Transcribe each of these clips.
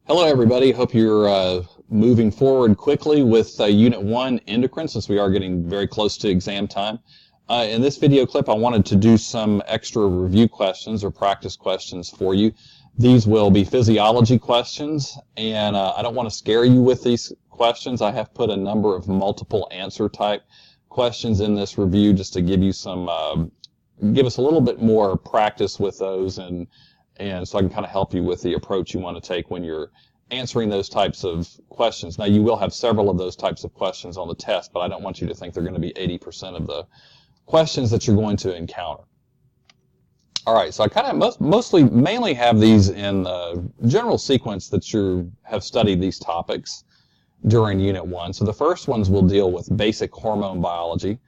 Hello, everybody. Hope you're moving forward quickly with Unit 1 Endocrine, since we are getting very close to exam time. In this video clip, I wanted to do some extra review questions or practice questions for you. These will be physiology questions, and I don't want to scare you with these questions. I have put a number of multiple answer type questions in this review just to give you some, give us a little bit more practice with those, and so I can kind of help you with the approach you want to take when you're answering those types of questions. Now, you will have several of those types of questions on the test, but I don't want you to think they're going to be 80% of the questions that you're going to encounter. All right, so I kind of mainly have these in the general sequence that you have studied these topics during Unit 1. So the first ones will deal with basic hormone biology.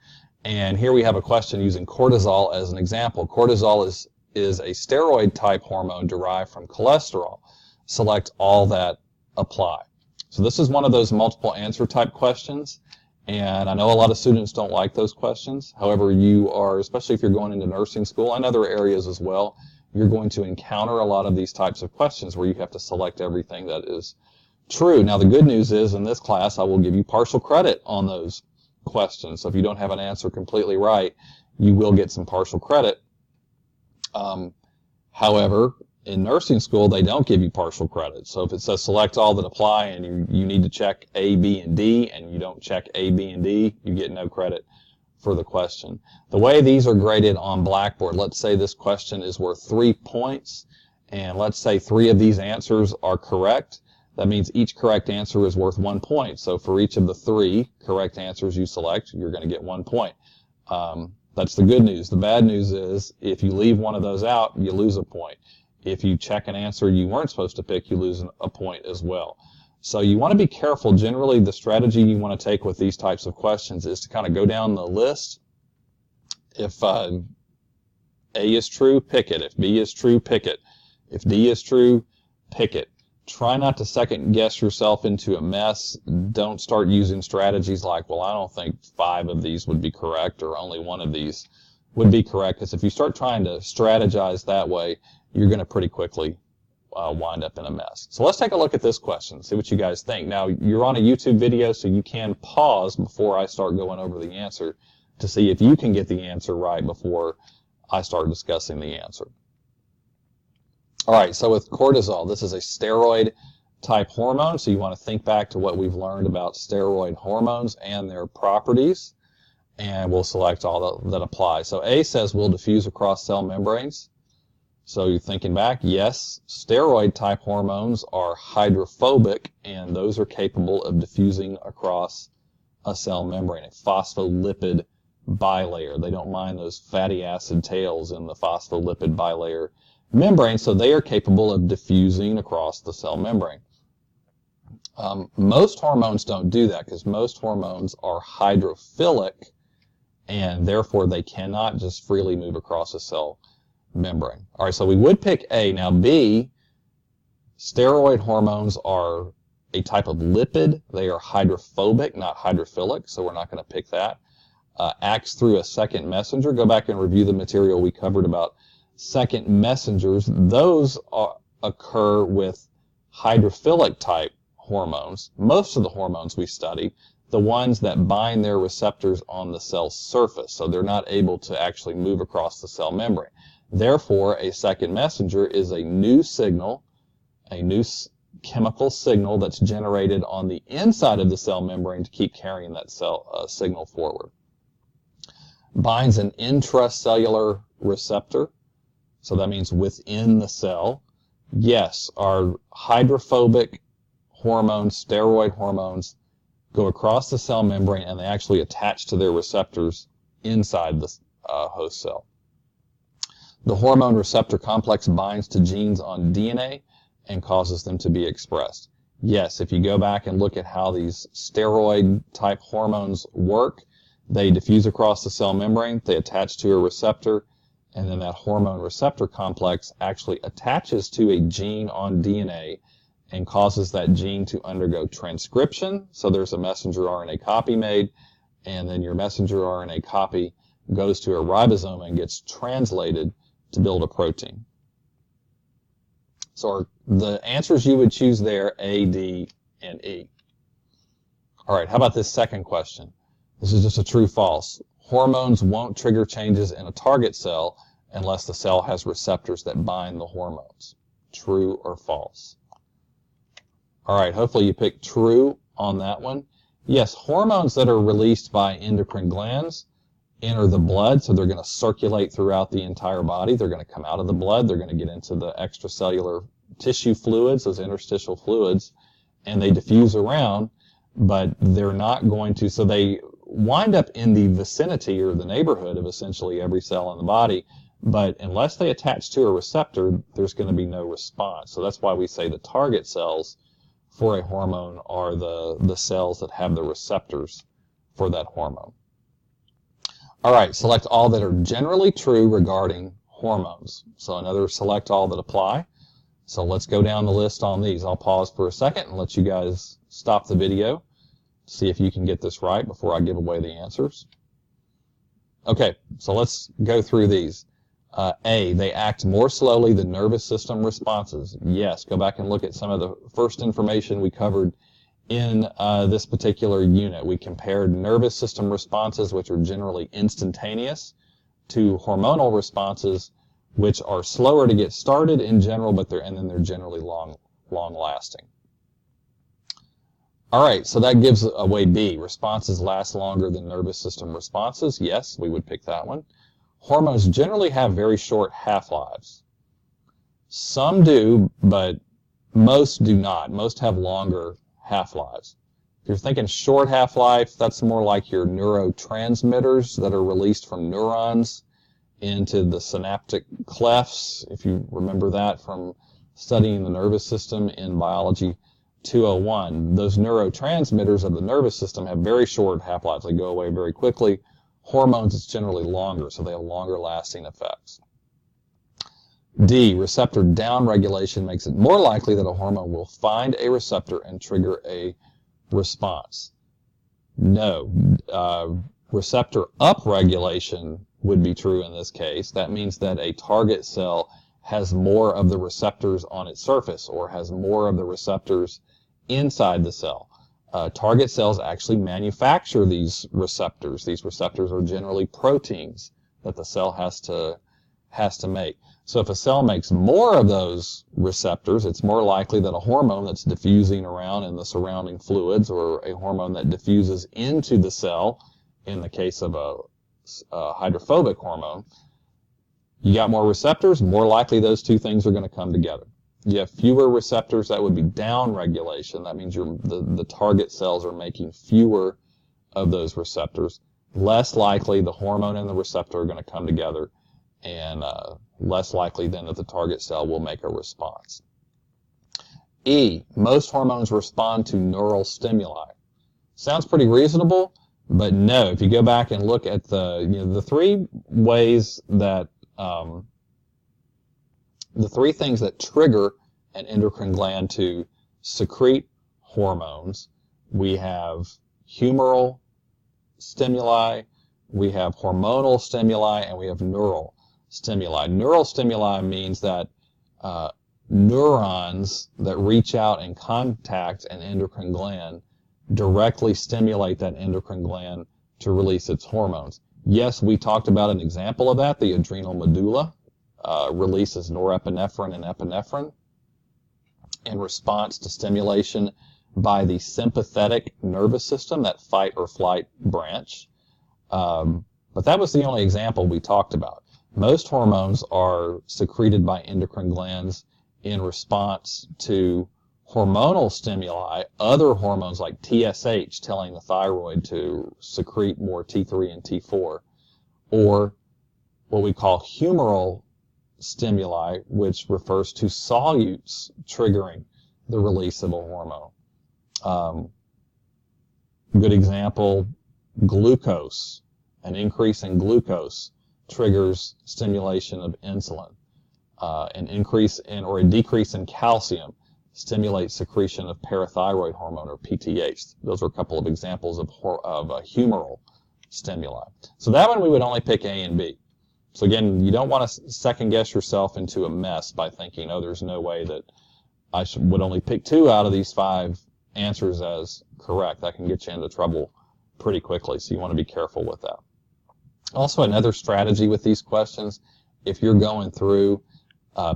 And here we have a question using cortisol as an example. Cortisol is a steroid-type hormone derived from cholesterol. Select all that apply. So this is one of those multiple answer type questions, and I know a lot of students don't like those questions. However, you are, especially if you're going into nursing school and other areas as well, you're going to encounter a lot of these types of questions where you have to select everything that is true. Now, the good news is in this class, I will give you partial credit on those questions. So if you don't have an answer completely right, you will get some partial credit. However, in nursing school, they don't give you partial credit. So if it says select all that apply and you need to check A, B, and D, and you don't check A, B, and D, you get no credit for the question. The way these are graded on Blackboard, let's say this question is worth 3 points, and let's say 3 of these answers are correct. That means each correct answer is worth 1 point. So for each of the 3 correct answers you select, you're going to get 1 point. That's the good news. The bad news is if you leave one of those out, you lose a point. If you check an answer you weren't supposed to pick, you lose a point as well. So you want to be careful. Generally, the strategy you want to take with these types of questions is to kind of go down the list. If A is true, pick it. If B is true, pick it. If D is true, pick it. Try not to second guess yourself into a mess. Don't start using strategies like, well, I don't think 5 of these would be correct or only 1 of these would be correct. Because if you start trying to strategize that way, you're going to pretty quickly wind up in a mess. So let's take a look at this question, see what you guys think. Now, you're on a YouTube video, so you can pause before I start going over the answer to see if you can get the answer right before I start discussing the answer. All right, so with cortisol, this is a steroid-type hormone, so you want to think back to what we've learned about steroid hormones and their properties, and we'll select all that apply. So A says will diffuse across cell membranes. So you're thinking back, yes, steroid-type hormones are hydrophobic, and those are capable of diffusing across a cell membrane, a phospholipid bilayer. They don't mind those fatty acid tails in the phospholipid bilayer membrane, so they are capable of diffusing across the cell membrane. Most hormones don't do that because most hormones are hydrophilic, and therefore they cannot just freely move across a cell membrane. All right, so we would pick A. Now B, steroid hormones are a type of lipid. They are hydrophobic, not hydrophilic, so we're not going to pick that. Acts through a second messenger. Go back and review the material we covered about second messengers. Those occur with hydrophilic type hormones. Most of the hormones we study, the ones that bind their receptors on the cell surface, so they're not able to actually move across the cell membrane. Therefore, a second messenger is a new signal, a new chemical signal that's generated on the inside of the cell membrane to keep carrying that cell signal forward. Binds an intracellular receptor. So that means within the cell. Yes, our hydrophobic hormones, steroid hormones, go across the cell membrane and they actually attach to their receptors inside the host cell. The hormone receptor complex binds to genes on DNA and causes them to be expressed. Yes, if you go back and look at how these steroid-type hormones work, they diffuse across the cell membrane, they attach to a receptor, and then that hormone receptor complex actually attaches to a gene on DNA and causes that gene to undergo transcription. So there's a messenger RNA copy made, and then your messenger RNA copy goes to a ribosome and gets translated to build a protein. So our the answers you would choose there, A, D, and E. All right, how about this second question? This is just a true-false. Hormones won't trigger changes in a target cell unless the cell has receptors that bind the hormones. True or false? All right, hopefully you picked true on that one. Yes, hormones that are released by endocrine glands enter the blood, so they're going to circulate throughout the entire body. They're going to come out of the blood. They're going to get into the extracellular tissue fluids, those interstitial fluids, and they diffuse around, but they're not going to, so they wind up in the vicinity or the neighborhood of essentially every cell in the body, but unless they attach to a receptor, there's going to be no response. So that's why we say the target cells for a hormone are the cells that have the receptors for that hormone. All right, select all that are generally true regarding hormones. So another select all that apply. So let's go down the list on these. I'll pause for a second and let you guys stop the video, see if you can get this right before I give away the answers. Okay, so let's go through these. A, they act more slowly than nervous system responses. Yes, go back and look at some of the first information we covered in this particular unit. We compared nervous system responses, which are generally instantaneous, to hormonal responses, which are slower to get started in general, but they're generally long lasting. All right, so that gives away B. Responses last longer than nervous system responses. Yes, we would pick that one. Hormones generally have very short half-lives. Some do, but most do not. Most have longer half-lives. If you're thinking short half-life, that's more like your neurotransmitters that are released from neurons into the synaptic clefts, if you remember that from studying the nervous system in biology 201. Those neurotransmitters of the nervous system have very short half-lives. They go away very quickly. Hormones, it's generally longer, so they have longer lasting effects. D, receptor downregulation makes it more likely that a hormone will find a receptor and trigger a response. No. Receptor upregulation would be true in this case. That means that a target cell has more of the receptors on its surface or has more of the receptors inside the cell. Target cells actually manufacture these receptors. These receptors are generally proteins that the cell has to make. So if a cell makes more of those receptors, it's more likely that a hormone that's diffusing around in the surrounding fluids, or a hormone that diffuses into the cell, in the case of a hydrophobic hormone, you got more receptors, more likely those two things are going to come together. You have fewer receptors, that would be downregulation. That means the target cells are making fewer of those receptors. Less likely the hormone and the receptor are going to come together, and less likely then that the target cell will make a response. E, most hormones respond to neural stimuli. Sounds pretty reasonable, but no. If you go back and look at the three ways that the three things that trigger an endocrine gland to secrete hormones, we have humoral stimuli, we have hormonal stimuli, and we have neural stimuli. Neural stimuli means that neurons that reach out and contact an endocrine gland directly stimulate that endocrine gland to release its hormones. Yes, we talked about an example of that. The adrenal medulla releases norepinephrine and epinephrine in response to stimulation by the sympathetic nervous system, that fight or flight branch. But that was the only example we talked about. Most hormones are secreted by endocrine glands in response to hormonal stimuli, other hormones like TSH telling the thyroid to secrete more T3 and T4, or what we call humoral stimuli, which refers to solutes triggering the release of a hormone. Good example, glucose. An increase in glucose triggers stimulation of insulin. An increase in or a decrease in calcium stimulates secretion of parathyroid hormone, or PTH. Those are a couple of examples of humoral stimuli. So that one we would only pick A and B. So again, you don't want to second guess yourself into a mess by thinking, oh, there's no way that I would only pick 2 out of these 5 answers as correct. That can get you into trouble pretty quickly, so you want to be careful with that. Also, another strategy with these questions, if you're going through,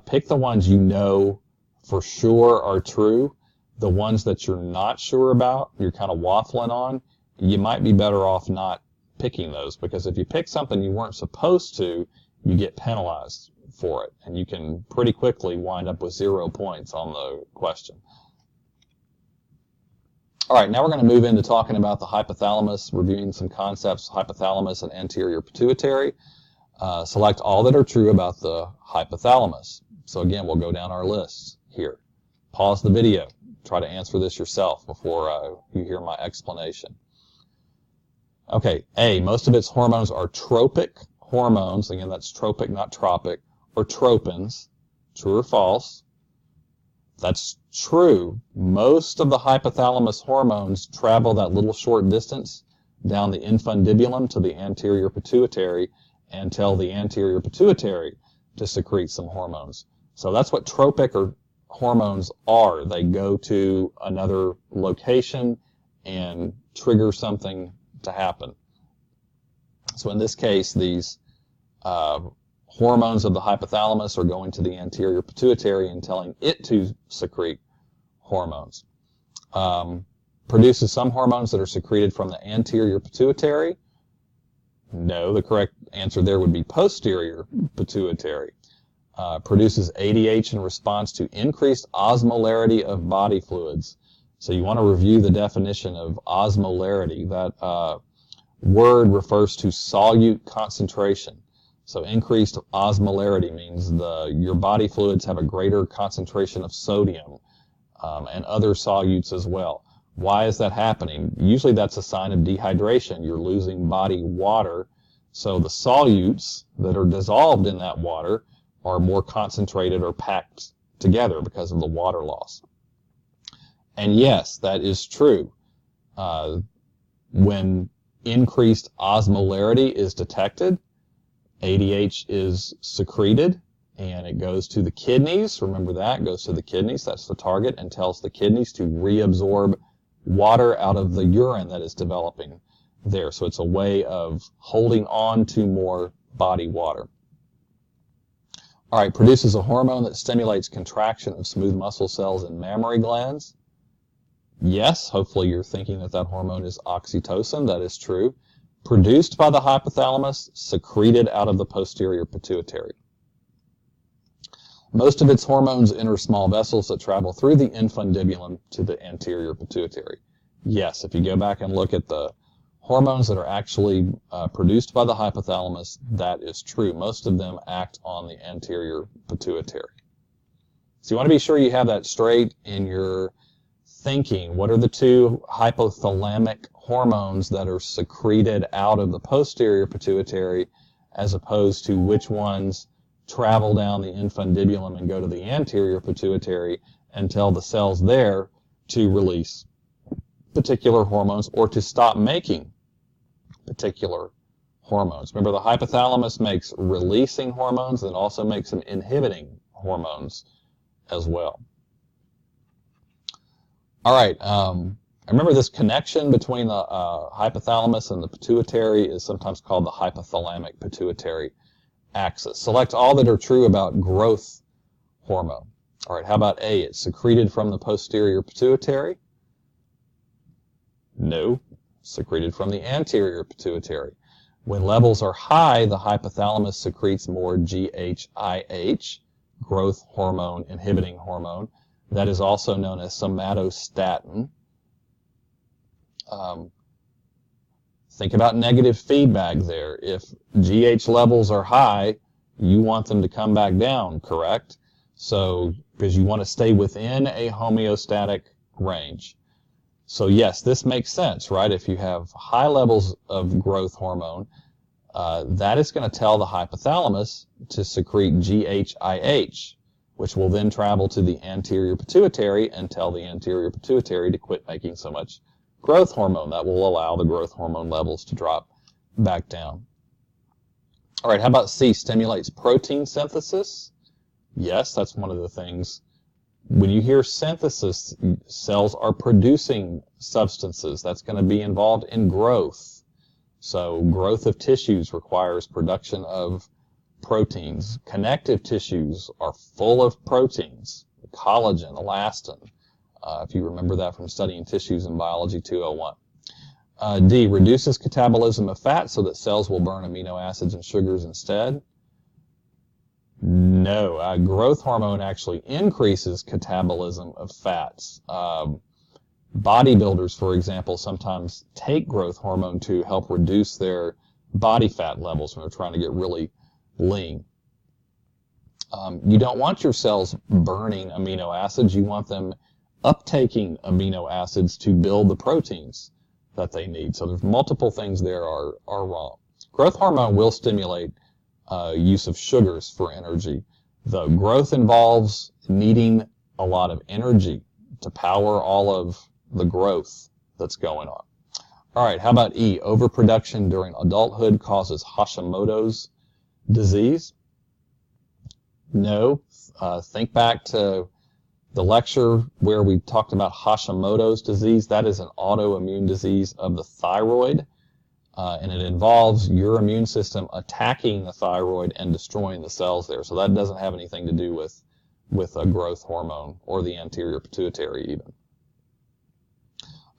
pick the ones you know for sure are true. The ones that you're not sure about, you're kind of waffling on, you might be better off not picking those, because if you pick something you weren't supposed to, you get penalized for it, and you can pretty quickly wind up with 0 points on the question. All right, now we're going to move into talking about the hypothalamus, reviewing some concepts, hypothalamus and anterior pituitary. Select all that are true about the hypothalamus. So again, we'll go down our lists here. Pause the video. Try to answer this yourself before you hear my explanation. Okay, A, most of its hormones are tropic hormones. Again, that's tropic, not tropic, or tropins. True or false? That's true. Most of the hypothalamus hormones travel that little short distance down the infundibulum to the anterior pituitary and tell the anterior pituitary to secrete some hormones. So that's what tropic or hormones are. They go to another location and trigger something to happen. So in this case, these hormones of the hypothalamus are going to the anterior pituitary and telling it to secrete hormones. Produces some hormones that are secreted from the anterior pituitary. No, the correct answer there would be posterior pituitary. Produces ADH in response to increased osmolarity of body fluids. So you want to review the definition of osmolarity. That word refers to solute concentration. So increased osmolarity means your body fluids have a greater concentration of sodium and other solutes as well. Why is that happening? Usually that's a sign of dehydration. You're losing body water. So the solutes that are dissolved in that water are more concentrated or packed together because of the water loss. And yes, that is true. When increased osmolarity is detected, ADH is secreted, and it goes to the kidneys. Remember that, it goes to the kidneys. That's the target, and tells the kidneys to reabsorb water out of the urine that is developing there. So it's a way of holding on to more body water. All right, produces a hormone that stimulates contraction of smooth muscle cells in mammary glands. Yes, hopefully you're thinking that that hormone is oxytocin. That is true. Produced by the hypothalamus, secreted out of the posterior pituitary. Most of its hormones enter small vessels that travel through the infundibulum to the anterior pituitary. Yes, if you go back and look at the hormones that are actually produced by the hypothalamus, that is true. Most of them act on the anterior pituitary. So you want to be sure you have that straight in your thinking. What are the 2 hypothalamic hormones that are secreted out of the posterior pituitary, as opposed to which ones travel down the infundibulum and go to the anterior pituitary and tell the cells there to release particular hormones or to stop making particular hormones. Remember, the hypothalamus makes releasing hormones and also makes some inhibiting hormones as well. All right, remember this connection between the hypothalamus and the pituitary is sometimes called the hypothalamic pituitary axis. Select all that are true about growth hormone. All right, how about A? It's secreted from the posterior pituitary. No, secreted from the anterior pituitary. When levels are high, the hypothalamus secretes more GHIH, growth hormone, inhibiting hormone. That is also known as somatostatin. Think about negative feedback there. If GH levels are high, you want them to come back down, correct? So, because you want to stay within a homeostatic range. So yes, this makes sense, right? If you have high levels of growth hormone, that is going to tell the hypothalamus to secrete GHIH, which will then travel to the anterior pituitary and tell the anterior pituitary to quit making so much growth hormone. That will allow the growth hormone levels to drop back down. All right, how about C? Stimulates protein synthesis. Yes, that's one of the things When you hear synthesis, cells are producing substances. That's going to be involved in growth. So growth of tissues requires production of proteins. Connective tissues are full of proteins, collagen, elastin, if you remember that from studying tissues in Biology 201. D, reduces catabolism of fat so that cells will burn amino acids and sugars instead. No, growth hormone actually increases catabolism of fats. Bodybuilders, for example, sometimes take growth hormone to help reduce their body fat levels when they're trying to get really lean. You don't want your cells burning amino acids. You want them uptaking amino acids to build the proteins that they need. So there's multiple things there are wrong. Growth hormone will stimulate use of sugars for energy. The growth involves needing a lot of energy to power all of the growth that's going on. All right, how about E? Overproduction during adulthood causes Hashimoto's disease? No. Think back to the lecture where we talked about Hashimoto's disease. That is an autoimmune disease of the thyroid. And it involves your immune system attacking the thyroid and destroying the cells there. So that doesn't have anything to do with a growth hormone or the anterior pituitary even.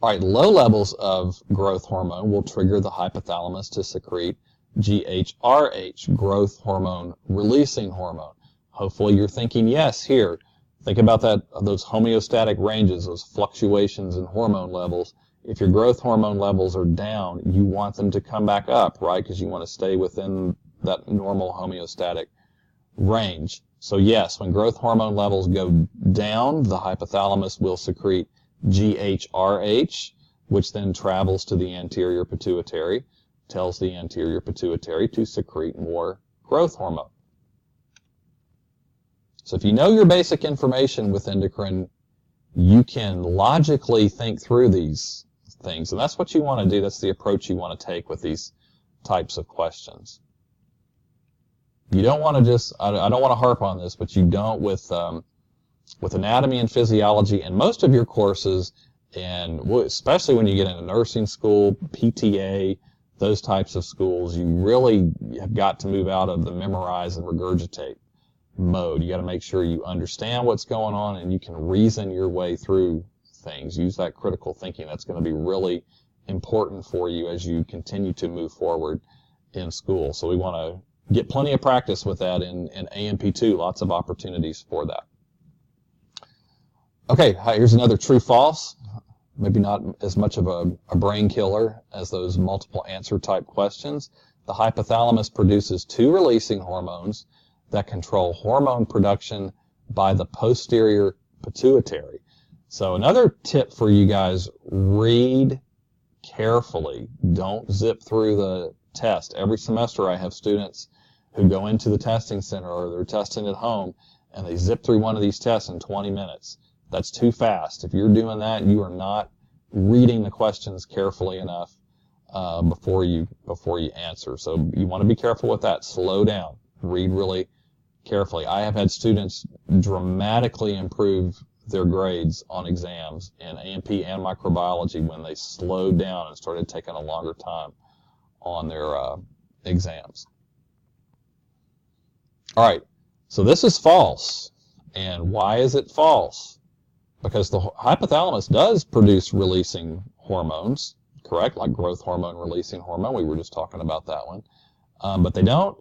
All right, low levels of growth hormone will trigger the hypothalamus to secrete GHRH, growth hormone releasing hormone. Hopefully you're thinking yes here. Think about those homeostatic ranges, those fluctuations in hormone levels. If your growth hormone levels are down, you want them to come back up, right? Because you want to stay within that normal homeostatic range. So yes, when growth hormone levels go down, the hypothalamus will secrete GHRH, which then travels to the anterior pituitary, tells the anterior pituitary to secrete more growth hormone. So if you know your basic information with endocrine, you can logically think through these things. And that's what you want to do. That's the approach you want to take with these types of questions. You don't want to just, I don't want to harp on this, but you don't with anatomy and physiology and most of your courses, and especially when you get into nursing school, PTA, those types of schools, you really have got to move out of the memorize and regurgitate mode. You got to make sure you understand what's going on and you can reason your way through things. Use that critical thinking. That's going to be really important for you as you continue to move forward in school. So we want to get plenty of practice with that in AMP2. Lots of opportunities for that. Okay, here's another true-false. Maybe not as much of a brain killer as those multiple answer type questions. The hypothalamus produces two releasing hormones that control hormone production by the posterior pituitary. So another tip for you guys, read carefully. Don't zip through the test. Every semester I have students who go into the testing center or they're testing at home and they zip through one of these tests in 20 minutes. That's too fast. If you're doing that, you are not reading the questions carefully enough before you answer. So you want to be careful with that. Slow down. Read really carefully. I have had students dramatically improve their grades on exams in AMP and microbiology when they slowed down and started taking a longer time on their exams. All right, so this is false. And why is it false? Because the hypothalamus does produce releasing hormones, correct? Like growth hormone releasing hormone. We were just talking about that one. But they don't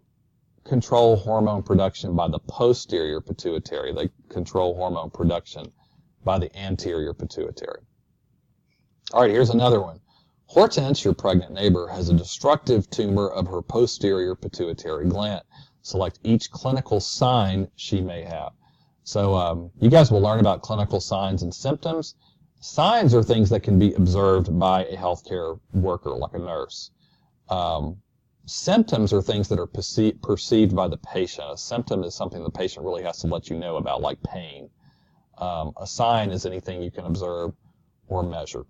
control hormone production by the posterior pituitary. They control hormone production by the anterior pituitary. All right, here's another one. Hortense, your pregnant neighbor, has a destructive tumor of her posterior pituitary gland. Select each clinical sign she may have. So you guys will learn about clinical signs and symptoms. Signs are things that can be observed by a healthcare worker, like a nurse. Symptoms are things that are perceived by the patient. A symptom is something the patient really has to let you know about, like pain. A sign is anything you can observe or measure.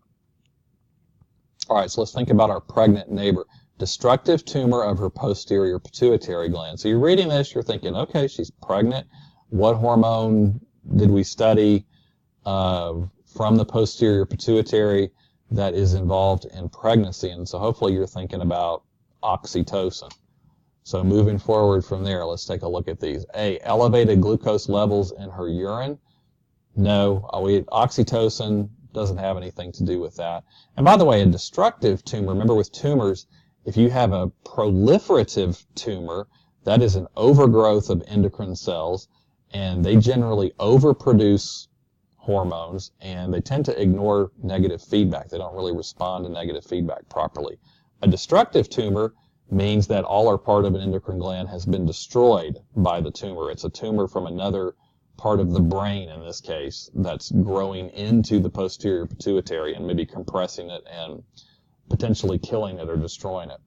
All right, so let's think about our pregnant neighbor. Destructive tumor of her posterior pituitary gland. So you're reading this, you're thinking, okay, she's pregnant. What hormone did we study? from the posterior pituitary that is involved in pregnancy. And so hopefully you're thinking about oxytocin. So moving forward from there, let's take a look at these. A, elevated glucose levels in her urine. No, oxytocin doesn't have anything to do with that. And by the way, a destructive tumor, remember with tumors, if you have a proliferative tumor, that is an overgrowth of endocrine cells, and they generally overproduce hormones, and they tend to ignore negative feedback. They don't really respond to negative feedback properly. A destructive tumor means that all or part of an endocrine gland has been destroyed by the tumor. It's a tumor from another part of the brain, in this case, that's growing into the posterior pituitary and maybe compressing it and potentially killing it or destroying it.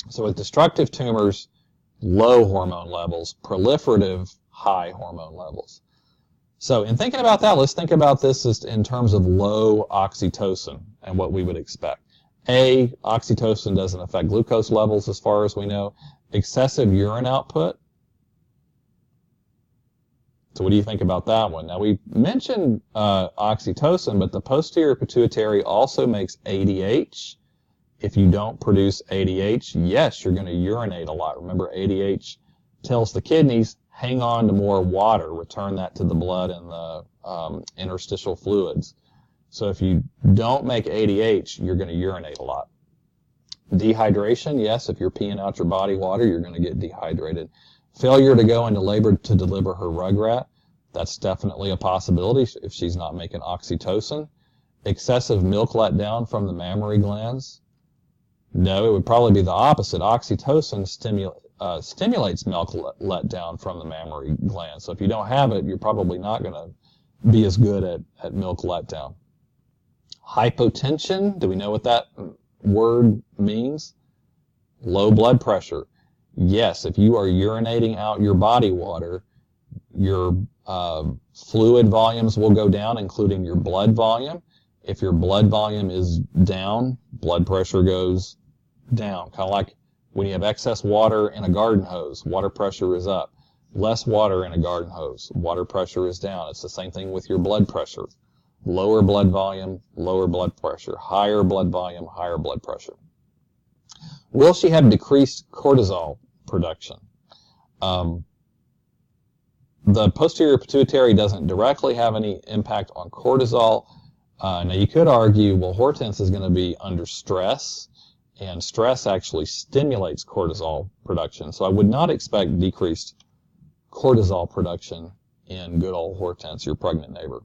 So with destructive tumors, low hormone levels, proliferative, high hormone levels. So in thinking about that, let's think about this as in terms of low oxytocin and what we would expect. A, oxytocin doesn't affect glucose levels as far as we know. Excessive urine output. So what do you think about that one? Now we mentioned oxytocin, but the posterior pituitary also makes ADH. If you don't produce ADH, yes, you're going to urinate a lot. Remember, ADH tells the kidneys, hang on to more water, return that to the blood and the interstitial fluids. So if you don't make ADH, you're going to urinate a lot. Dehydration, yes, if you're peeing out your body water, you're going to get dehydrated. Failure to go into labor to deliver her rugrat, that's definitely a possibility if she's not making oxytocin. Excessive milk letdown from the mammary glands. No, it would probably be the opposite. Oxytocin stimulates milk letdown from the mammary glands. So if you don't have it, you're probably not going to be as good at milk letdown. Hypotension, do we know what that word means? Low blood pressure. Yes, if you are urinating out your body water, your fluid volumes will go down, including your blood volume. If your blood volume is down, blood pressure goes down. Kind of like when you have excess water in a garden hose, water pressure is up. Less water in a garden hose, water pressure is down. It's the same thing with your blood pressure. Lower blood volume, lower blood pressure. Higher blood volume, higher blood pressure. Will she have decreased cortisol production? The posterior pituitary doesn't directly have any impact on cortisol. Now you could argue, well, Hortense is going to be under stress, and stress actually stimulates cortisol production. So I would not expect decreased cortisol production in good old Hortense, your pregnant neighbor.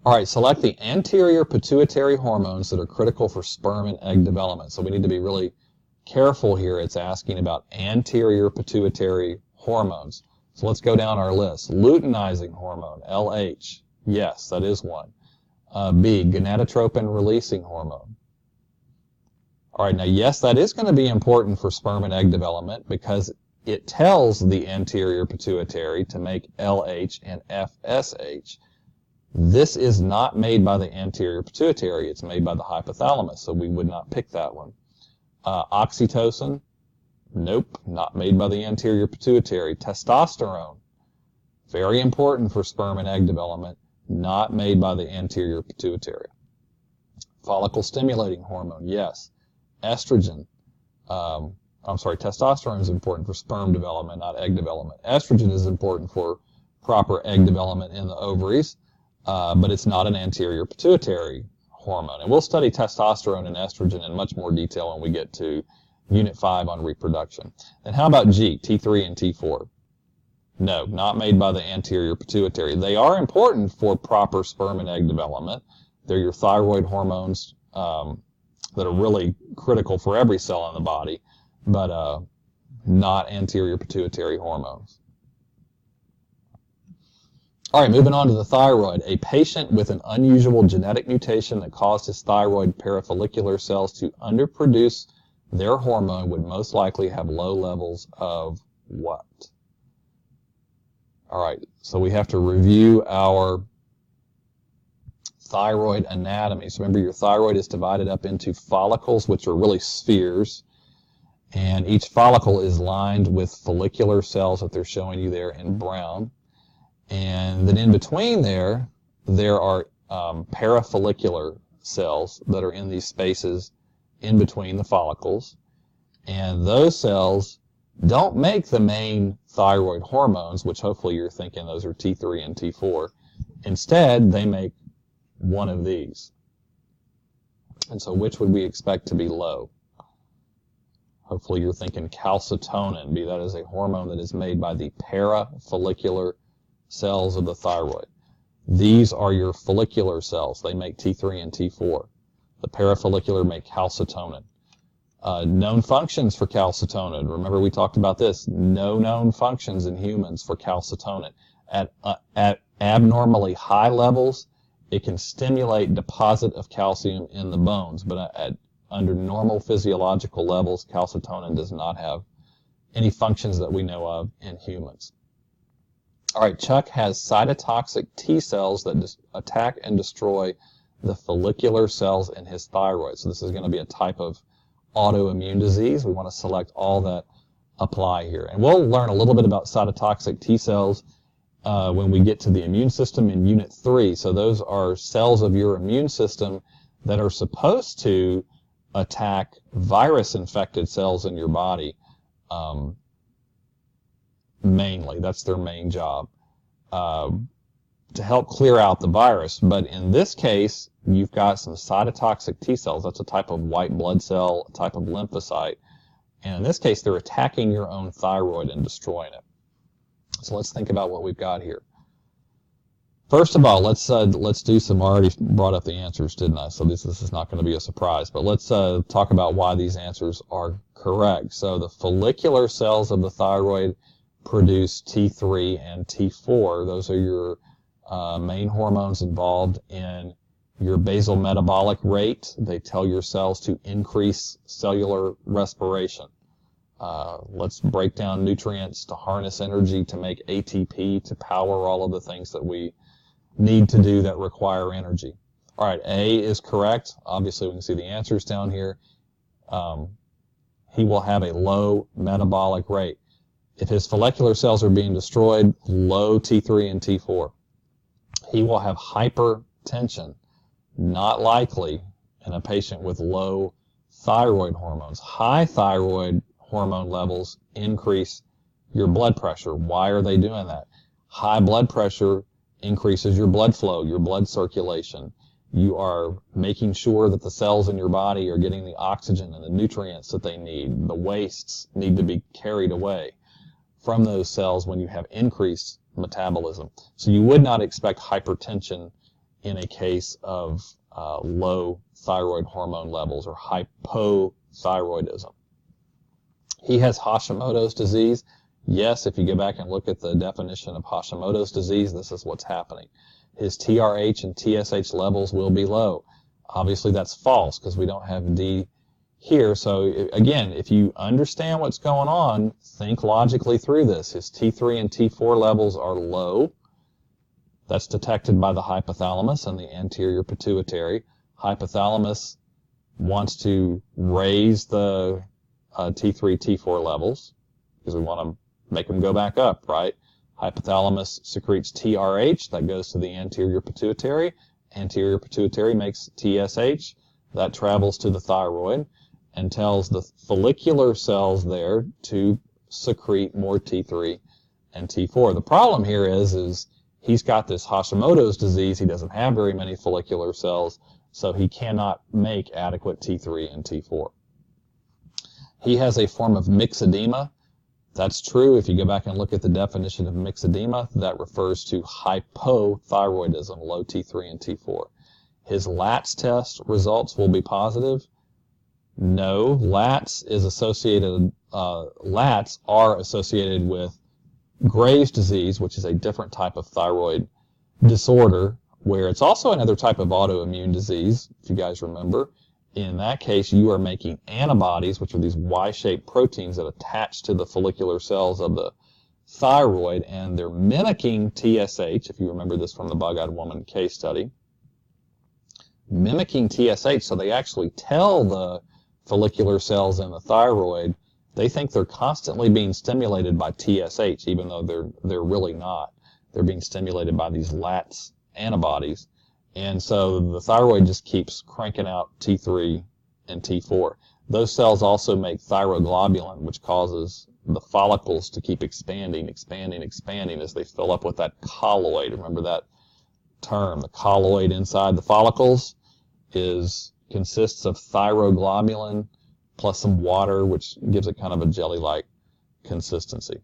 All right, select the anterior pituitary hormones that are critical for sperm and egg development. So we need to be really careful here. It's asking about anterior pituitary hormones. So let's go down our list. Luteinizing hormone, LH. Yes, that is one. B, gonadotropin releasing hormone. All right, now yes, that is going to be important for sperm and egg development because it tells the anterior pituitary to make LH and FSH. This is not made by the anterior pituitary. It's made by the hypothalamus, so we would not pick that one. Oxytocin, nope, not made by the anterior pituitary. Testosterone, very important for sperm and egg development, not made by the anterior pituitary. Follicle stimulating hormone, yes. Estrogen, testosterone is important for sperm development, not egg development. Estrogen is important for proper egg development in the ovaries, but it's not an anterior pituitary hormone. And we'll study testosterone and estrogen in much more detail when we get to Unit 5 on reproduction. And how about G, T3 and T4? No, not made by the anterior pituitary. They are important for proper sperm and egg development. They're your thyroid hormones that are really critical for every cell in the body, but not anterior pituitary hormones. All right, moving on to the thyroid. A patient with an unusual genetic mutation that caused his thyroid parafollicular cells to underproduce their hormone would most likely have low levels of what? All right, so we have to review our thyroid anatomy. So remember, your thyroid is divided up into follicles, which are really spheres, and each follicle is lined with follicular cells that they're showing you there in brown. And then in between there are parafollicular cells that are in these spaces in between the follicles. And those cells don't make the main thyroid hormones, which hopefully you're thinking those are T3 and T4. Instead, they make one of these. And so which would we expect to be low? Hopefully you're thinking calcitonin, that is a hormone that is made by the parafollicular cells of the thyroid. These are your follicular cells. They make T3 and T4. The parafollicular make calcitonin. Known functions for calcitonin. Remember we talked about this. No known functions in humans for calcitonin. At abnormally high levels, it can stimulate deposit of calcium in the bones, but under normal physiological levels, calcitonin does not have any functions that we know of in humans. All right, Chuck has cytotoxic T cells that attack and destroy the follicular cells in his thyroid. So this is going to be a type of autoimmune disease. We want to select all that apply here. And we'll learn a little bit about cytotoxic T cells when we get to the immune system in Unit 3. So those are cells of your immune system that are supposed to attack virus-infected cells in your body mainly. That's their main job, to help clear out the virus. But in this case, you've got some cytotoxic T cells. That's a type of white blood cell, a type of lymphocyte. And in this case, they're attacking your own thyroid and destroying it. So let's think about what we've got here. First of all, let's do some. I already brought up the answers, didn't I? So this is not going to be a surprise. But let's talk about why these answers are correct. So the follicular cells of the thyroid produce T3 and T4. Those are your main hormones involved in your basal metabolic rate. They tell your cells to increase cellular respiration. Let's break down nutrients to harness energy to make ATP to power all of the things that we need to do that require energy. All right, A is correct. Obviously, we can see the answers down here. He will have a low metabolic rate. If his follicular cells are being destroyed, low T3 and T4. He will have hypertension, not likely in a patient with low thyroid hormones. High thyroid hormone levels increase your blood pressure. Why are they doing that? High blood pressure increases your blood flow, your blood circulation. You are making sure that the cells in your body are getting the oxygen and the nutrients that they need. The wastes need to be carried away from those cells when you have increased metabolism. So you would not expect hypertension in a case of low thyroid hormone levels or hypothyroidism. He has Hashimoto's disease. Yes, if you go back and look at the definition of Hashimoto's disease, this is what's happening. His TRH and TSH levels will be low. Obviously, that's false because we don't have D here. So again, if you understand what's going on, think logically through this. His T3 and T4 levels are low. That's detected by the hypothalamus and the anterior pituitary. Hypothalamus wants to raise the T3, T4 levels because we want to make them go back up, right? Hypothalamus secretes TRH, that goes to the anterior pituitary. Anterior pituitary makes TSH, that travels to the thyroid and tells the follicular cells there to secrete more T3 and T4. The problem here is he's got this Hashimoto's disease. He doesn't have very many follicular cells, so he cannot make adequate T3 and T4. He has a form of myxedema. That's true. If you go back and look at the definition of myxedema, that refers to hypothyroidism, low T3 and T4. His LATS test results will be positive. No, LATS are associated with Graves' disease, which is a different type of thyroid disorder, where it's also another type of autoimmune disease, if you guys remember. In that case, you are making antibodies, which are these Y-shaped proteins that attach to the follicular cells of the thyroid, and they're mimicking TSH, if you remember this from the bug-eyed woman case study. Mimicking TSH, so they actually tell the follicular cells in the thyroid, they think they're constantly being stimulated by TSH, even though they're really not. They're being stimulated by these LATs antibodies. And so the thyroid just keeps cranking out T3 and T4. Those cells also make thyroglobulin, which causes the follicles to keep expanding as they fill up with that colloid. Remember that term. The colloid inside the follicles consists of thyroglobulin plus some water, which gives it kind of a jelly-like consistency.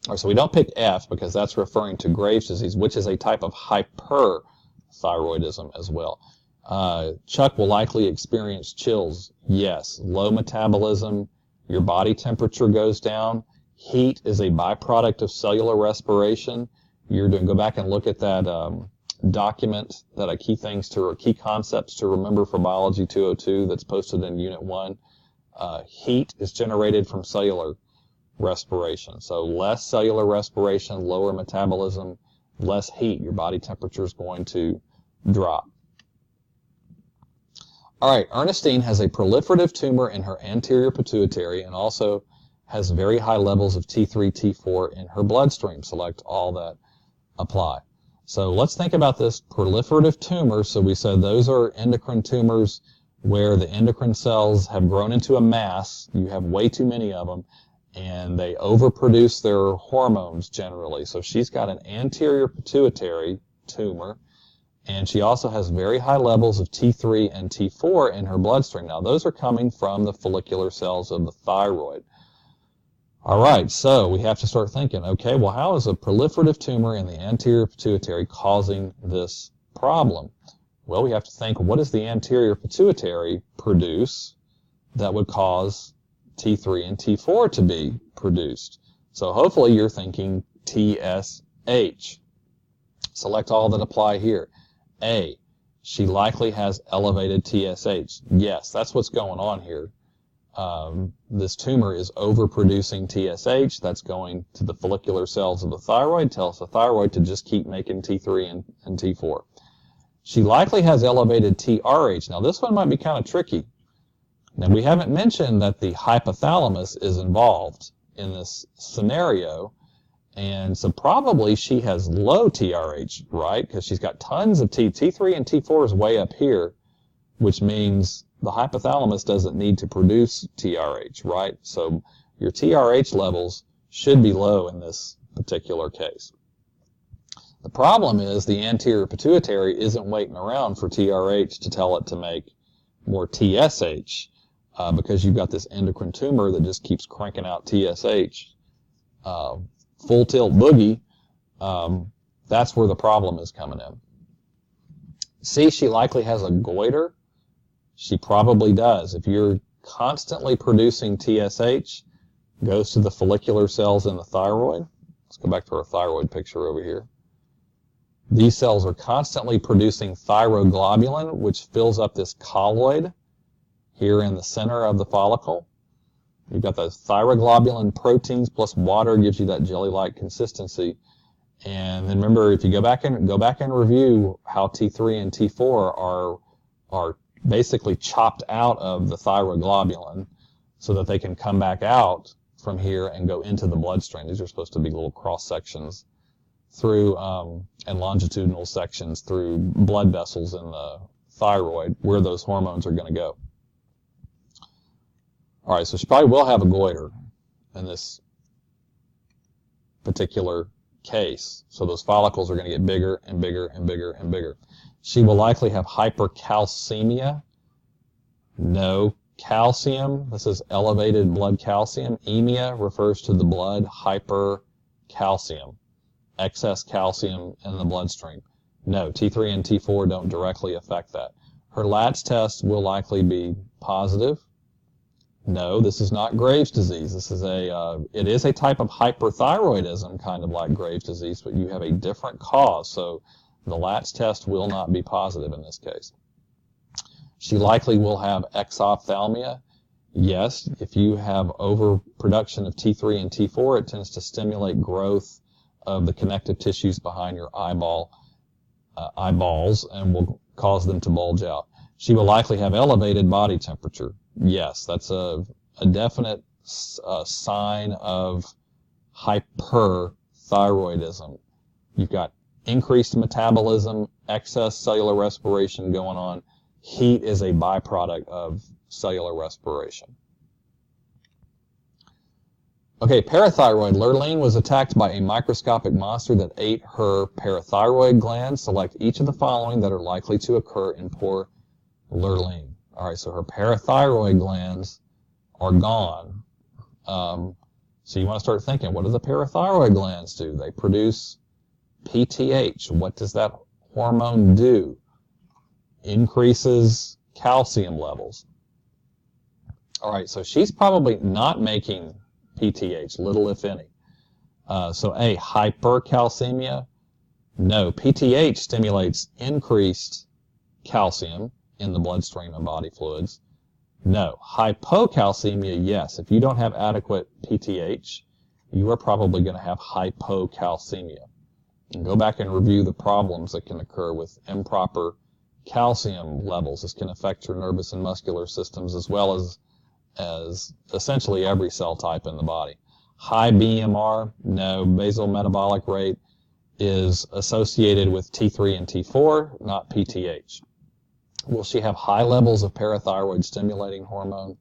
All right, so we don't pick F because that's referring to Graves' disease, which is a type of hyperthyroidism as well. Chuck will likely experience chills. Yes. Low metabolism, your body temperature goes down. Heat is a byproduct of cellular respiration. Go back and look at that document, that key concepts to remember for Biology 202 that's posted in Unit 1. Heat is generated from cellular respiration. So less cellular respiration, lower metabolism, less heat. Your body temperature is going to drop. All right, Ernestine has a proliferative tumor in her anterior pituitary and also has very high levels of T3, T4 in her bloodstream. Select all that apply. So let's think about this proliferative tumor. So we said those are endocrine tumors where the endocrine cells have grown into a mass. You have way too many of them, and they overproduce their hormones generally. So she's got an anterior pituitary tumor, and she also has very high levels of T3 and T4 in her bloodstream. Now, those are coming from the follicular cells of the thyroid. All right, so we have to start thinking, okay, well, how is a proliferative tumor in the anterior pituitary causing this problem? Well, we have to think, what does the anterior pituitary produce that would cause T3 and T4 to be produced? So hopefully you're thinking TSH. Select all that apply here. A, she likely has elevated TSH. Yes, that's what's going on here. This tumor is overproducing TSH. That's going to the follicular cells of the thyroid, tells the thyroid to just keep making T3 and T4. She likely has elevated TRH. Now, this one might be kind of tricky. Now, we haven't mentioned that the hypothalamus is involved in this scenario, and so probably she has low TRH, right? Because she's got tons of T3 and T4 is way up here, which means the hypothalamus doesn't need to produce TRH, right? So your TRH levels should be low in this particular case. The problem is the anterior pituitary isn't waiting around for TRH to tell it to make more TSH because you've got this endocrine tumor that just keeps cranking out TSH. Full tilt boogie, that's where the problem is coming in. C, she likely has a goiter. She probably does. If you're constantly producing TSH, goes to the follicular cells in the thyroid. Let's go back to our thyroid picture over here. These cells are constantly producing thyroglobulin, which fills up this colloid here in the center of the follicle. You've got those thyroglobulin proteins plus water gives you that jelly-like consistency. And then remember, if you go back and review how T3 and T4 are basically chopped out of the thyroglobulin so that they can come back out from here and go into the bloodstream. These are supposed to be little cross sections through and longitudinal sections through blood vessels in the thyroid where those hormones are going to go. All right, so she probably will have a goiter in this particular case. So those follicles are going to get bigger and bigger and bigger and bigger. She will likely have hypercalcemia. No. Calcium, this is elevated blood calcium. Emia refers to the blood hypercalcium, excess calcium in the bloodstream. No, T3 and T4 don't directly affect that. Her LATS test will likely be positive. No, this is not Graves' disease. This is it is a type of hyperthyroidism, kind of like Graves' disease, but you have a different cause, so the LATS test will not be positive in this case. She likely will have exophthalmia. Yes, if you have overproduction of T3 and T4, it tends to stimulate growth of the connective tissues behind your eyeballs and will cause them to bulge out. She will likely have elevated body temperature. Yes, that's a definite sign of hyperthyroidism. You've got increased metabolism, excess cellular respiration going on. Heat is a byproduct of cellular respiration. Okay, parathyroid. Lurline was attacked by a microscopic monster that ate her parathyroid gland. Select each of the following that are likely to occur in poor Lurline. All right, so her parathyroid glands are gone. So you want to start thinking, what do the parathyroid glands do? They produce PTH. What does that hormone do? Increases calcium levels. All right, so she's probably not making PTH, little if any. So A, hypercalcemia. No, PTH stimulates increased calcium in the bloodstream and body fluids. No. Hypocalcemia, yes. If you don't have adequate PTH, you are probably going to have hypocalcemia. And go back and review the problems that can occur with improper calcium levels. This can affect your nervous and muscular systems as well as essentially every cell type in the body. High BMR, no. Basal metabolic rate is associated with T3 and T4, not PTH. Will she have high levels of parathyroid stimulating hormone?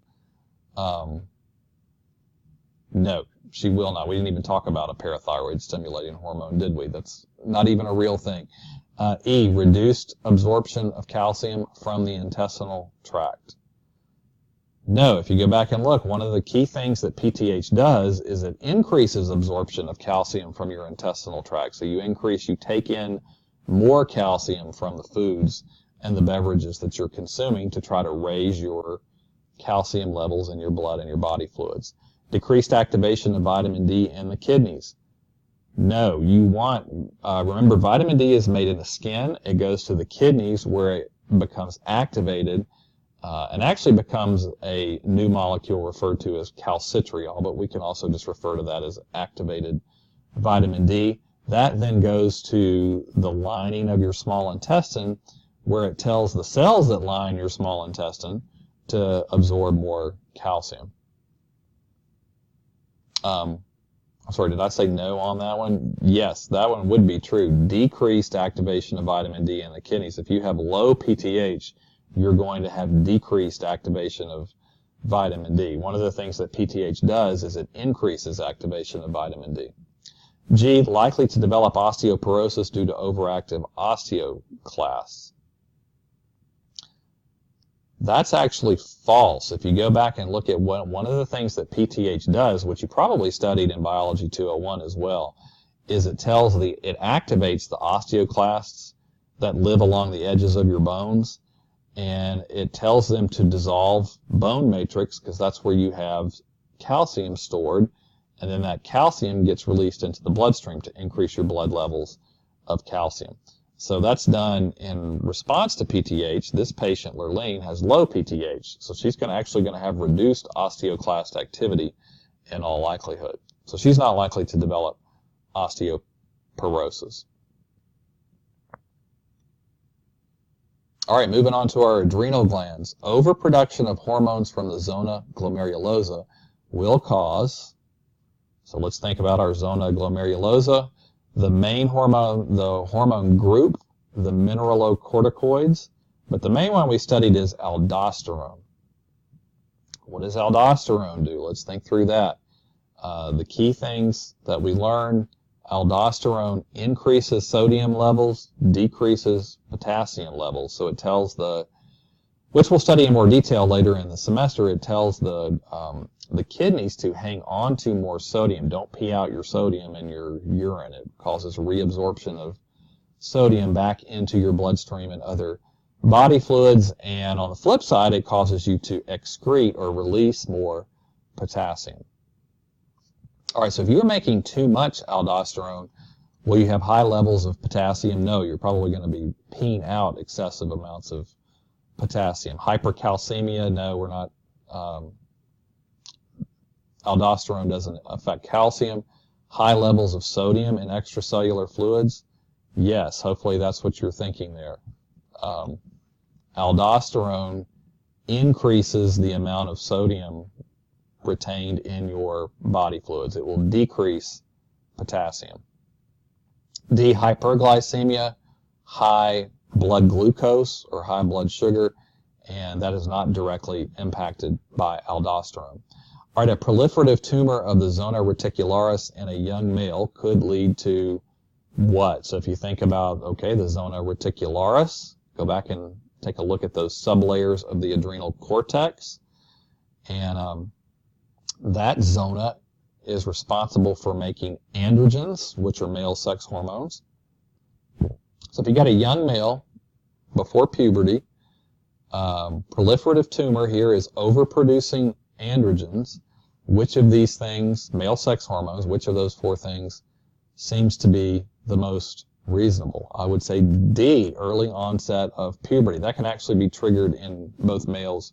No, she will not. We didn't even talk about a parathyroid stimulating hormone, did we? That's not even a real thing. E, reduced absorption of calcium from the intestinal tract. No, if you go back and look, one of the key things that PTH does is it increases absorption of calcium from your intestinal tract. So you take in more calcium from the foods and the beverages that you're consuming to try to raise your calcium levels in your blood and your body fluids. Decreased activation of vitamin D in the kidneys. No, remember, vitamin D is made in the skin. It goes to the kidneys where it becomes activated and actually becomes a new molecule referred to as calcitriol, but we can also just refer to that as activated vitamin D. That then goes to the lining of your small intestine, where it tells the cells that line your small intestine to absorb more calcium. Sorry, did I say no on that one? Yes, that one would be true. Decreased activation of vitamin D in the kidneys. If you have low PTH, you're going to have decreased activation of vitamin D. One of the things that PTH does is it increases activation of vitamin D. G, likely to develop osteoporosis due to overactive osteoclasts. That's actually false. If you go back and look at one of the things that PTH does, which you probably studied in Biology 201 as well, is it activates the osteoclasts that live along the edges of your bones, and it tells them to dissolve bone matrix, because that's where you have calcium stored, and then that calcium gets released into the bloodstream to increase your blood levels of calcium. So that's done in response to PTH. This patient, Lurline, has low PTH, so she's actually going to have reduced osteoclast activity in all likelihood. So she's not likely to develop osteoporosis. All right, moving on to our adrenal glands. Overproduction of hormones from the zona glomerulosa will cause, so let's think about our zona glomerulosa. The main hormone, the hormone group, the mineralocorticoids, but the main one we studied is aldosterone. What does aldosterone do? Let's think through that. The key things that we learned, aldosterone increases sodium levels, decreases potassium levels. So it tells which we'll study in more detail later in the semester, it tells the kidneys to hang on to more sodium. Don't pee out your sodium in your urine. It causes reabsorption of sodium back into your bloodstream and other body fluids. And on the flip side, it causes you to excrete or release more potassium. All right, so if you're making too much aldosterone, will you have high levels of potassium? No, you're probably going to be peeing out excessive amounts of potassium. Hypercalcemia, no, we're not. Aldosterone doesn't affect calcium. High levels of sodium in extracellular fluids, yes, hopefully that's what you're thinking there. Aldosterone increases the amount of sodium retained in your body fluids. It will decrease potassium. D, hyperglycemia, high blood glucose or high blood sugar, and that is not directly impacted by aldosterone. All right, a proliferative tumor of the zona reticularis in a young male could lead to what? So if you think about, okay, the zona reticularis, go back and take a look at those sublayers of the adrenal cortex, and that zona is responsible for making androgens, which are male sex hormones. So if you got a young male before puberty, proliferative tumor here is overproducing androgens. Which of these things, male sex hormones, which of those four things seems to be the most reasonable? I would say D, early onset of puberty. That can actually be triggered in both males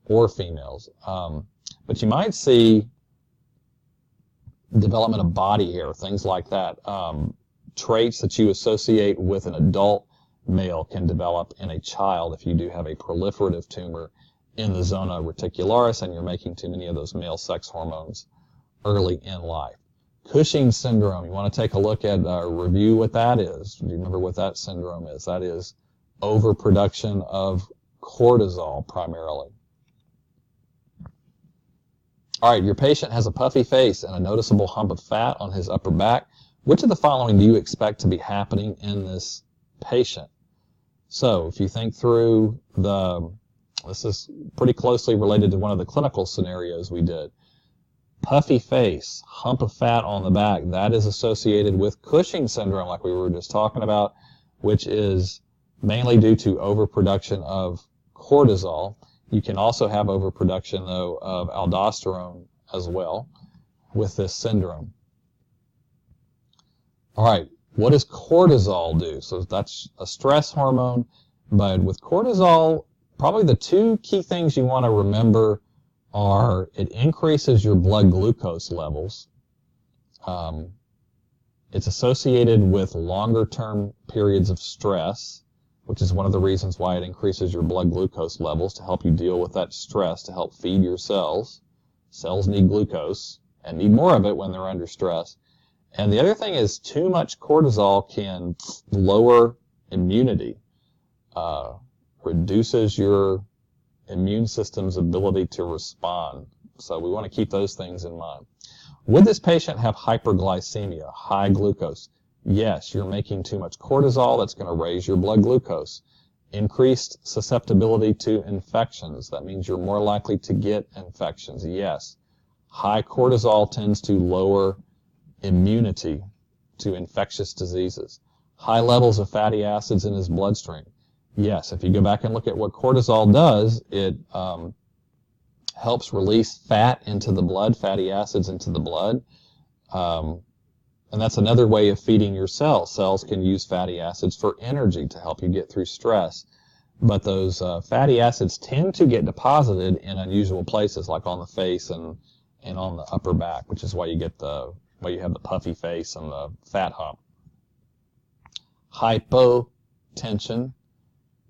or females. But you might see development of body hair, things like that. Traits that you associate with an adult male can develop in a child if you do have a proliferative tumor in the zona reticularis and you're making too many of those male sex hormones early in life. Cushing's syndrome, you want to take a look at, review what that is. Do you remember what that syndrome is? That is overproduction of cortisol primarily. All right, your patient has a puffy face and a noticeable hump of fat on his upper back. Which of the following do you expect to be happening in this patient? So if you think through this is pretty closely related to one of the clinical scenarios we did. Puffy face, hump of fat on the back, that is associated with Cushing's syndrome like we were just talking about, which is mainly due to overproduction of cortisol. You can also have overproduction, though, of aldosterone as well with this syndrome. All right, what does cortisol do? So that's a stress hormone, but with cortisol, probably the two key things you want to remember are it increases your blood glucose levels. It's associated with longer-term periods of stress, which is one of the reasons why it increases your blood glucose levels, to help you deal with that stress, to help feed your cells. Cells need glucose and need more of it when they're under stress. And the other thing is too much cortisol can lower immunity, reduces your immune system's ability to respond. So we want to keep those things in mind. Would this patient have hyperglycemia, high glucose? Yes, you're making too much cortisol. That's going to raise your blood glucose. Increased susceptibility to infections. That means you're more likely to get infections. Yes. High cortisol tends to lower immunity to infectious diseases. High levels of fatty acids in his bloodstream. Yes, if you go back and look at what cortisol does, it helps release fat into the blood, fatty acids into the blood. And that's another way of feeding your cells. Cells can use fatty acids for energy to help you get through stress. But those fatty acids tend to get deposited in unusual places, like on the face and on the upper back, which is why you get why you have the puffy face and the fat hump. Hypotension.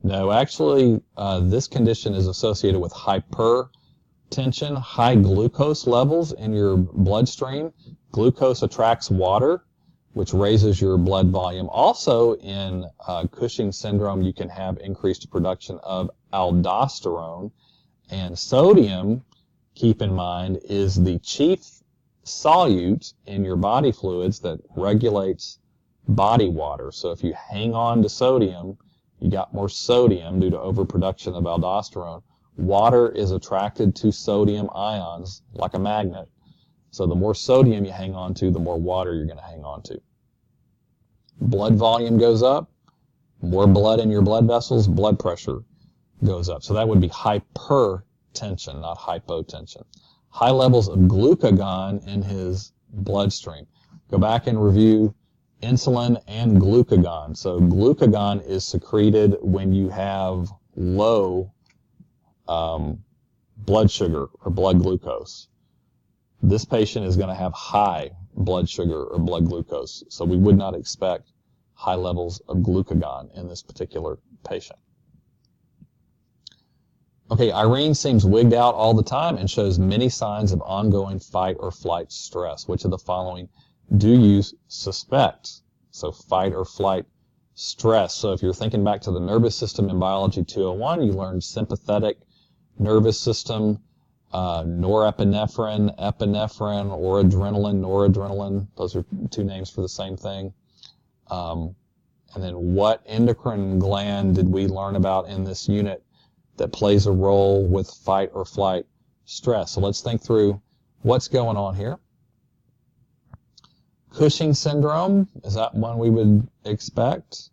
No, actually, this condition is associated with hypertension, high glucose levels in your bloodstream. Glucose attracts water, which raises your blood volume. Also, in Cushing's syndrome, you can have increased production of aldosterone. And sodium, keep in mind, is the chief solute in your body fluids that regulates body water. So if you hang on to sodium, you got more sodium due to overproduction of aldosterone. Water is attracted to sodium ions like a magnet. So the more sodium you hang on to, the more water you're going to hang on to. Blood volume goes up. More blood in your blood vessels, blood pressure goes up. So that would be hypertension, not hypotension. High levels of glucagon in his bloodstream. Go back and review insulin and glucagon. So glucagon is secreted when you have low blood sugar or blood glucose. This patient is going to have high blood sugar or blood glucose. So we would not expect high levels of glucagon in this particular patient. Okay, Irene seems wigged out all the time and shows many signs of ongoing fight or flight stress. Which of the following do you suspect? So fight or flight stress. So if you're thinking back to the nervous system in Biology 201, you learned sympathetic nervous system, norepinephrine, epinephrine, or adrenaline, noradrenaline. Those are two names for the same thing. And then what endocrine gland did we learn about in this unit that plays a role with fight or flight stress? So let's think through what's going on here. Cushing syndrome, is that one we would expect?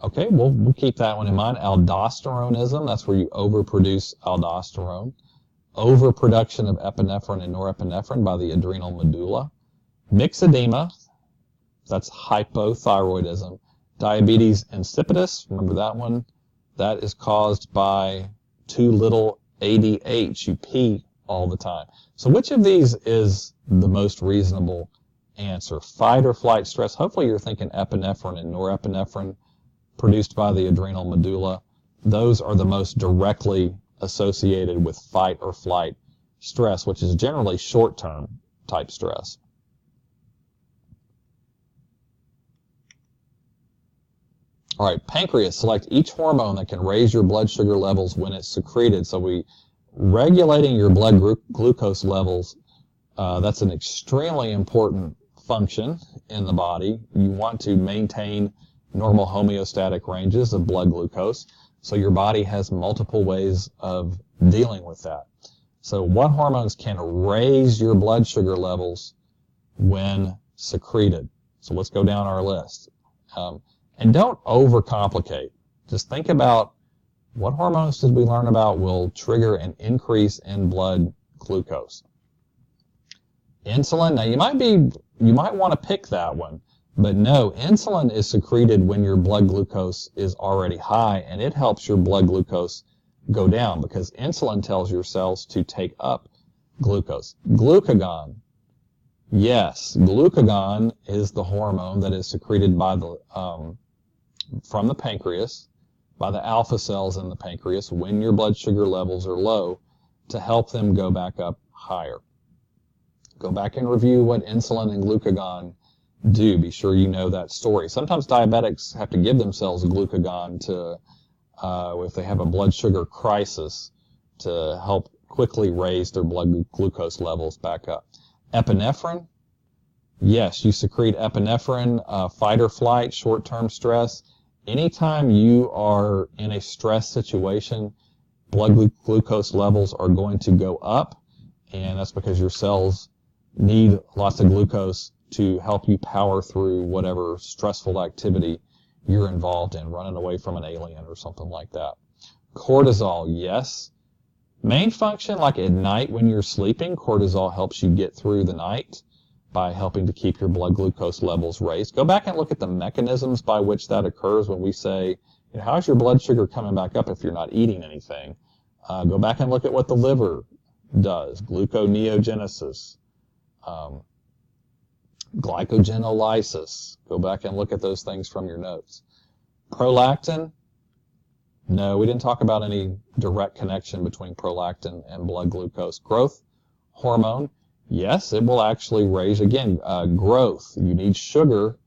Okay, we'll keep that one in mind. Aldosteronism, that's where you overproduce aldosterone. Overproduction of epinephrine and norepinephrine by the adrenal medulla. Myxedema, that's hypothyroidism. Diabetes insipidus, remember that one? That is caused by too little ADH. You pee all the time. So which of these is the most reasonable answer? Fight or flight stress. Hopefully you're thinking epinephrine and norepinephrine produced by the adrenal medulla. Those are the most directly associated with fight or flight stress, which is generally short-term type stress. All right, pancreas, select each hormone that can raise your blood sugar levels when it's secreted. So regulating your blood glucose levels, that's an extremely important function in the body. You want to maintain normal homeostatic ranges of blood glucose. So your body has multiple ways of dealing with that. So what hormones can raise your blood sugar levels when secreted? So let's go down our list. And don't overcomplicate. Just think about what hormones did we learn about will trigger an increase in blood glucose. Insulin, now you might want to pick that one, but no, insulin is secreted when your blood glucose is already high, and it helps your blood glucose go down because insulin tells your cells to take up glucose. Glucagon, yes, glucagon is the hormone that is secreted by from the pancreas, by the alpha cells in the pancreas when your blood sugar levels are low to help them go back up higher. Go back and review what insulin and glucagon do. Be sure you know that story. Sometimes diabetics have to give themselves glucagon to, if they have a blood sugar crisis, to help quickly raise their blood glucose levels back up. Epinephrine, yes, you secrete epinephrine, fight or flight, short-term stress. Anytime you are in a stress situation, blood glucose levels are going to go up, and that's because your cells need lots of glucose to help you power through whatever stressful activity you're involved in, running away from an alien or something like that. Cortisol, yes. Main function, like at night when you're sleeping, cortisol helps you get through the night by helping to keep your blood glucose levels raised. Go back and look at the mechanisms by which that occurs when we say, how's your blood sugar coming back up if you're not eating anything? Go back and look at what the liver does. Gluconeogenesis, glycogenolysis. Go back and look at those things from your notes. Prolactin, no, we didn't talk about any direct connection between prolactin and blood glucose. Growth hormone, yes, it will actually raise, again, growth. You need sugar.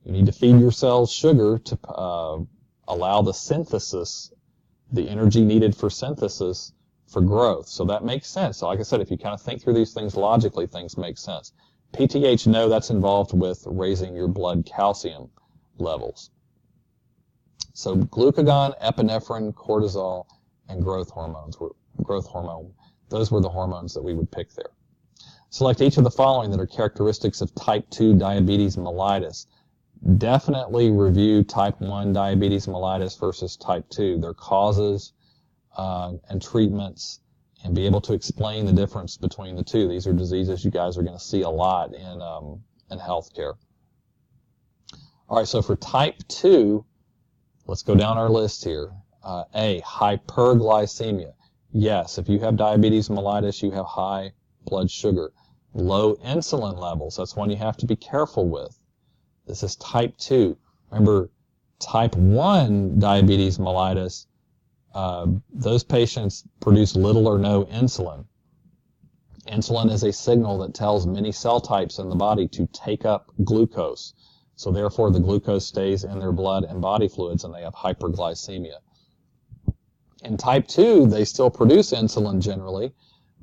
You need to feed your cells sugar to allow the synthesis, the energy needed for synthesis for growth. So that makes sense. So like I said, if you kind of think through these things logically, things make sense. PTH, no, that's involved with raising your blood calcium levels. So glucagon, epinephrine, cortisol, and growth hormone. Those were the hormones that we would pick there. Select each of the following that are characteristics of type 2 diabetes mellitus. Definitely review type 1 diabetes mellitus versus type 2, their causes and treatments, and be able to explain the difference between the two. These are diseases you guys are going to see a lot in healthcare. All right, so for type 2, let's go down our list here. A, hyperglycemia. Yes, if you have diabetes mellitus, you have high blood sugar. Low insulin levels, that's one you have to be careful with. This is type 2. Remember, type 1 diabetes mellitus, those patients produce little or no insulin. Insulin is a signal that tells many cell types in the body to take up glucose. So therefore, the glucose stays in their blood and body fluids, and they have hyperglycemia. In type 2, they still produce insulin generally,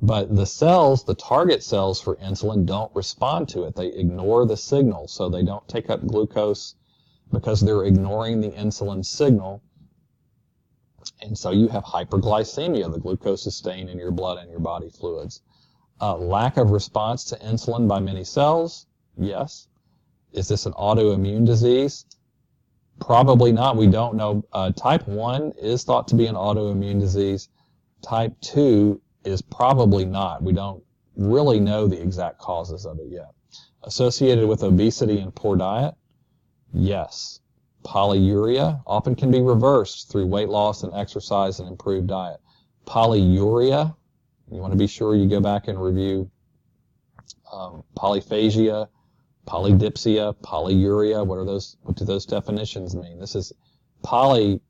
but the cells, the target cells for insulin, don't respond to it. They ignore the signal, so they don't take up glucose because they're ignoring the insulin signal. And so you have hyperglycemia. The glucose is staying in your blood and your body fluids. Lack of response to insulin by many cells? Yes. Is this an autoimmune disease? Probably not. We don't know. Type 1 is thought to be an autoimmune disease. Type 2 is probably not. We don't really know the exact causes of it yet. Associated with obesity and poor diet? Yes. Polyuria often can be reversed through weight loss and exercise and improved diet. Polyuria, you want to be sure you go back and review polyphagia, polydipsia, polyuria. What do those definitions mean? This is poly,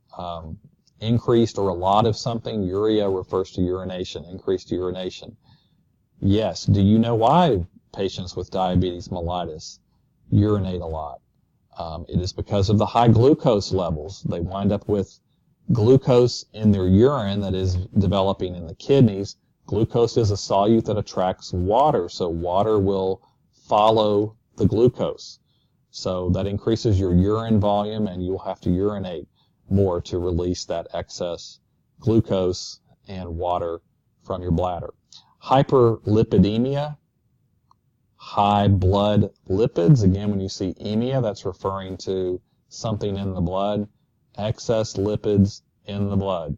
increased or a lot of something. Uria refers to urination, increased urination. Yes. Do you know why patients with diabetes mellitus urinate a lot? It is because of the high glucose levels. They wind up with glucose in their urine that is developing in the kidneys. Glucose is a solute that attracts water, so water will follow the glucose. So that increases your urine volume, and you'll have to urinate more to release that excess glucose and water from your bladder. Hyperlipidemia, high blood lipids. Again, when you see emia, that's referring to something in the blood. Excess lipids in the blood.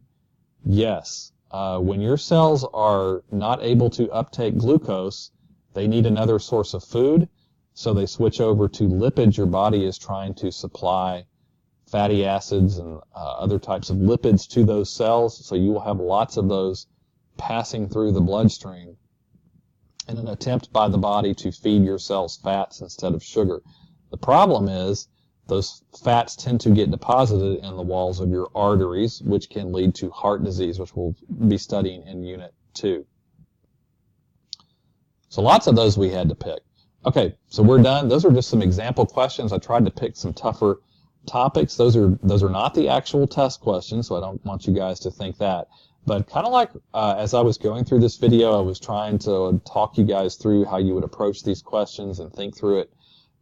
Yes, when your cells are not able to uptake glucose, they need another source of food, so they switch over to lipids. Your body is trying to supply fatty acids and other types of lipids to those cells, so you will have lots of those passing through the bloodstream in an attempt by the body to feed your cells fats instead of sugar. The problem is those fats tend to get deposited in the walls of your arteries, which can lead to heart disease, which we'll be studying in Unit 2. So lots of those we had to pick. Okay, so we're done. Those are just some example questions. I tried to pick some tougher topics. Those are not the actual test questions, so I don't want you guys to think that. But kind of like as I was going through this video, I was trying to talk you guys through how you would approach these questions and think through it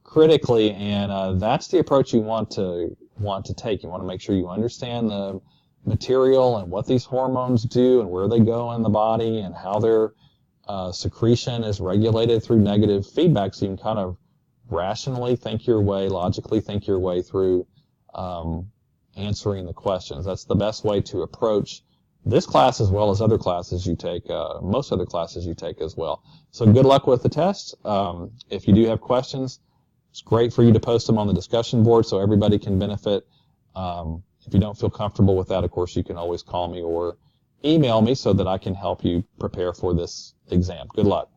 critically, and that's the approach you want to take. You want to make sure you understand the material and what these hormones do and where they go in the body and how their secretion is regulated through negative feedback, so you can kind of rationally think your way, logically think your way through answering the questions. That's the best way to approach this class as well as other classes you take, most other classes you take as well. So good luck with the test. If you do have questions, it's great for you to post them on the discussion board so everybody can benefit. If you don't feel comfortable with that, of course, you can always call me or email me so that I can help you prepare for this exam. Good luck.